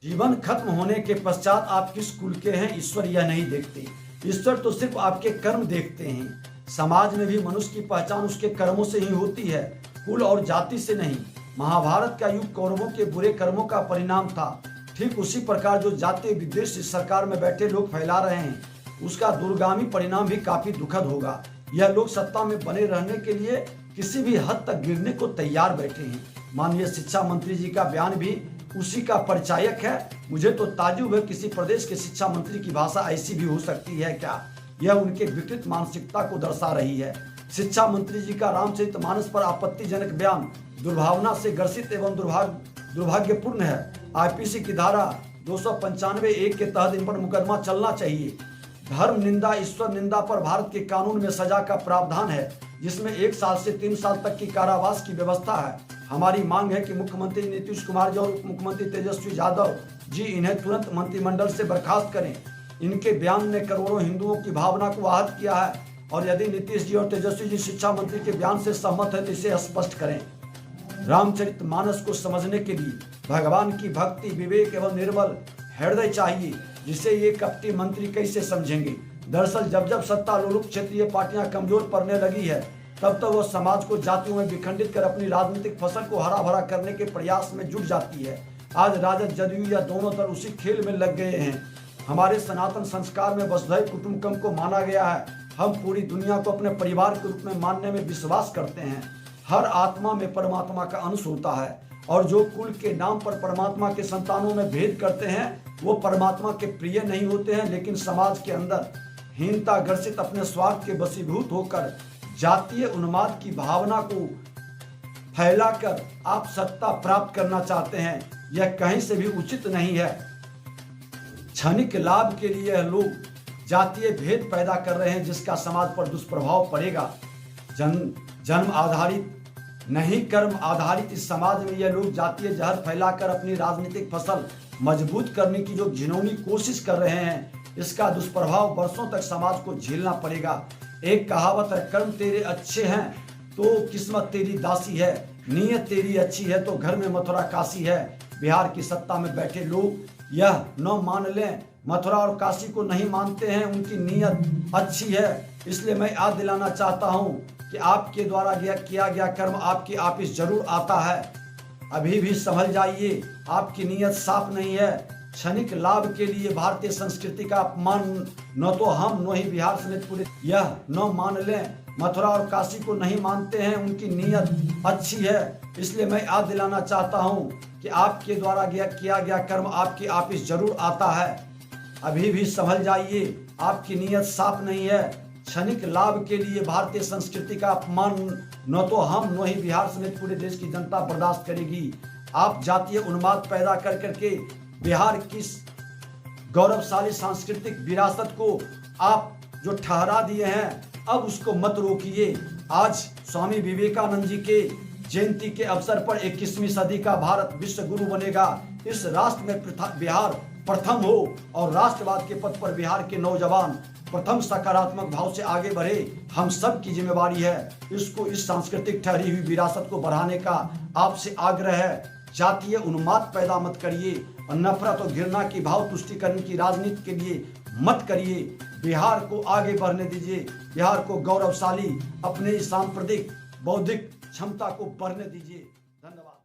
जीवन खत्म होने के पश्चात आप किस कुल के हैं ईश्वर यह नहीं देखते। ईश्वर तो सिर्फ आपके कर्म देखते हैं। समाज में भी मनुष्य की पहचान उसके कर्मों से ही होती है, कुल और जाति से नहीं। महाभारत का युग कौरवों के बुरे कर्मों का परिणाम था। ठीक उसी प्रकार जो जातीय विद्वेष इस सरकार में बैठे लोग फैला रहे हैं, उसका दूरगामी परिणाम भी काफी दुखद होगा। यह लोग सत्ता में बने रहने के लिए किसी भी हद तक गिरने को तैयार बैठे हैं। माननीय शिक्षा मंत्री जी का बयान भी उसी का परिचायक है। मुझे तो ताज्जुब है, किसी प्रदेश के शिक्षा मंत्री की भाषा ऐसी भी हो सकती है क्या? यह उनके विकृत मानसिकता को दर्शा रही है। शिक्षा मंत्री जी का रामचरितमानस पर आपत्तिजनक बयान दुर्भावना से ग्रसित एवं दुर्भाग्यपूर्ण है। आईपीसी की धारा 295(1) के तहत इन पर मुकदमा चलना चाहिए। धर्म निंदा, ईश्वर निंदा पर भारत के कानून में सजा का प्रावधान है, जिसमें 1 साल से 3 साल तक की कारावास की व्यवस्था है। हमारी मांग है कि मुख्यमंत्री नीतीश कुमार जी और उप मुख्यमंत्री तेजस्वी यादव जी इन्हें तुरंत मंत्रिमंडल से बर्खास्त करें। इनके बयान ने करोड़ों हिंदुओं की भावना को आहत किया है, और यदि नीतीश जी और तेजस्वी जी शिक्षा मंत्री के बयान से सहमत है तो इसे स्पष्ट करें। रामचरितमानस को समझने के लिए भगवान की भक्ति, विवेक एवं निर्मल हृदय चाहिए, जिसे ये कपटी मंत्री कैसे समझेंगे। दरअसल जब जब सत्ता लोलुप क्षेत्रीय पार्टियां कमजोर पड़ने लगी है, तब वह समाज को जातियों में विखंडित कर अपनी राजनीतिक फसल को हरा भरा करने के प्रयास में जुट जाती है। आज राजद जदयू या दोनों दल उसी खेल में लग गए हैं। हमारे सनातन संस्कार में वसुधैव कुटुंबकम को माना गया है। हम पूरी दुनिया को अपने परिवार के रूप में मानने में विश्वास करते हैं। हर आत्मा में परमात्मा का अंश होता है, और जो कुल के नाम पर परमात्मा के संतानों में भेद करते हैं, वो परमात्मा के प्रिय नहीं होते हैं। लेकिन समाज के अंदर हीनता ग्रसित अपने स्वार्थ के वशीभूत होकर जातीय उन्माद की भावना को फैलाकर आप सत्ता प्राप्त करना चाहते हैं, यह कहीं से भी उचित नहीं है। क्षणिक लाभ के लिए लोग जातीय भेद पैदा कर रहे हैं, जिसका समाज पर दुष्प्रभाव पड़ेगा। जन्म आधारित नहीं कर्म आधारित इस समाज में यह लोग जातीय जहर फैलाकर अपनी राजनीतिक फसल मजबूत करने की जो घिनौनी कोशिश कर रहे हैं, इसका दुष्प्रभाव वर्षों तक समाज को झेलना पड़ेगा। एक कहावत है, कर्म तेरे अच्छे हैं तो किस्मत तेरी दासी है, नीयत तेरी अच्छी है तो घर में मथुरा काशी है। बिहार की सत्ता में बैठे लोग यह न मान लें, मथुरा और काशी को नहीं मानते हैं, उनकी नीयत अच्छी है। इसलिए मैं याद दिलाना चाहता हूं कि आपके द्वारा किया गया कर्म आपकी ऑफिस जरूर आता है। अभी भी संभल जाइए, आपकी नीयत साफ नहीं है। क्षणिक लाभ के लिए भारतीय संस्कृति का अपमान न तो हम न ही बिहार समेत पूरे यह न मान लें, मथुरा और काशी को नहीं मानते हैं, उनकी नीयत अच्छी है। इसलिए मैं याद दिलाना चाहता हूं कि आपके द्वारा किया गया कर्म आपकी ऑफिस जरूर आता है। अभी भी संभल जाइए, आपकी नीयत साफ नहीं है। क्षणिक लाभ के लिए भारतीय संस्कृति का अपमान न तो हम न ही बिहार समेत पूरे देश की जनता बर्दाश्त करेगी। आप जातीय उन्माद पैदा कर करके बिहार की गौरवशाली सांस्कृतिक विरासत को आप जो ठहरा दिए हैं, अब उसको मत रोकिए। आज स्वामी विवेकानंद जी के जयंती के अवसर पर 21वीं सदी का भारत विश्व गुरु बनेगा। इस राष्ट्र में बिहार प्रथम हो और राष्ट्रवाद के पथ पर बिहार के नौजवान प्रथम सकारात्मक भाव से आगे बढ़े। हम सब की जिम्मेवारी है इसको, इस सांस्कृतिक ठहरी हुई विरासत को बढ़ाने का आपसे आग्रह है। जातीय उन्माद पैदा मत करिए और नफरत और घृणा की भाव तुष्टिकरण की राजनीति के लिए मत करिए। बिहार को आगे बढ़ने दीजिए, बिहार को गौरवशाली अपने सांप्रदायिक बौद्धिक क्षमता को बढ़ने दीजिए। धन्यवाद।